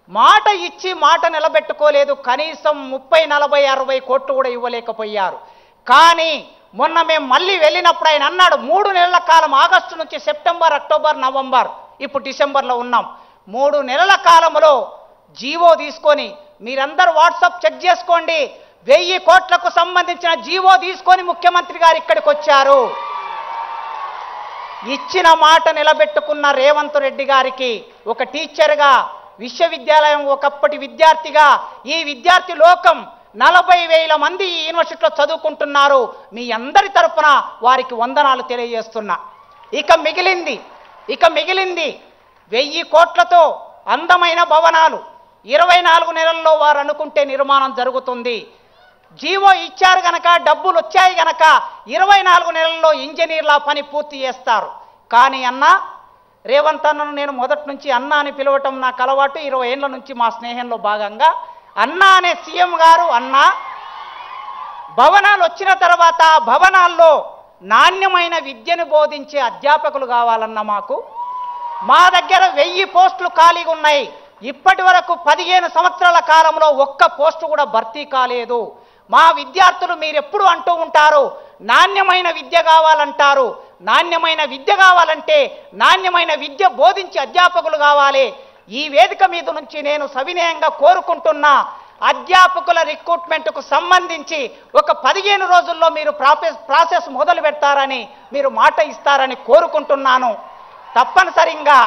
మాట ఇచ్చి మాట నిలబెట్టుకోలేదు. కనీసం 30, 40, 60 కోట్లు కూడా ఇవ్వలేకపోయారు. కానీ మొన్న మేము మళ్ళీ వెళ్ళినప్పుడు ఆయన అన్నాడు 3 నెలల కాలం, ఆగస్టు నుంచి సెప్టెంబర్, అక్టోబర్, నవంబర్, ఇప్పుడు డిసెంబర్లో ఉన్నాం, 3 నెలల కాలంలో జీవో తీసుకొని, మీరందరూ వాట్సాప్ చెక్ చేసుకోండి, 1000 కోట్లకు సంబంధించిన జీవో తీసుకొని ముఖ్యమంత్రి గారు ఇక్కడికి వచ్చారు. ఇచ్చిన మాట నిలబెట్టుకున్న రేవంత్ రెడ్డి గారికి ఒక టీచర్గా, విశ్వవిద్యాలయం ఒకప్పటి విద్యార్థిగా, ఈ విద్యార్థి లోకం 40,000 మంది ఈ యూనివర్సిటీలో చదువుకుంటున్నారు. మీ అందరి తరపున వారికి వందనాలు తెలియజేస్తున్నా. ఇక మిగిలింది 1000 కోట్లతో అందమైన భవనాలు 24 నెలల్లో వారు అనుకుంటే నిర్మాణం జరుగుతుంది. జీవో ఇచ్చారు గనక, డబ్బులు వచ్చాయి గనక 24 నెలల్లో ఇంజనీర్ల పని పూర్తి చేస్తారు. కానీ రేవంత్ అన్నను నేను మొదటి నుంచి అన్న అని పిలవటం నాకు అలవాటు. 20 ఏళ్ల నుంచి మా స్నేహంలో భాగంగా అన్న అనే సీఎం గారు భవనాలు వచ్చిన తర్వాత భవనాల్లో నాణ్యమైన విద్యను బోధించే అధ్యాపకులు కావాలన్న మా దగ్గర 1000 పోస్టులు ఖాళీగా ఉన్నాయి. ఇప్పటి వరకు 15 సంవత్సరాల కాలంలో ఒక్క పోస్టు కూడా భర్తీ కాలేదు. మా విద్యార్థులు మీరెప్పుడు అంటూ ఉంటారు నాణ్యమైన విద్య కావాలంటారు. నాణ్యమైన విద్య కావాలంటే నాణ్యమైన విద్య బోధించే అధ్యాపకులు కావాలి. ఈ వేదిక మీద నుంచి నేను సవినయంగా కోరుకుంటున్నా, అధ్యాపకుల రిక్రూట్మెంట్కు సంబంధించి ఒక 15 రోజుల్లో మీరు ప్రాసెస్ మొదలు పెడతారని, మీరు మాట ఇస్తారని కోరుకుంటున్నాను. తప్పనిసరిగా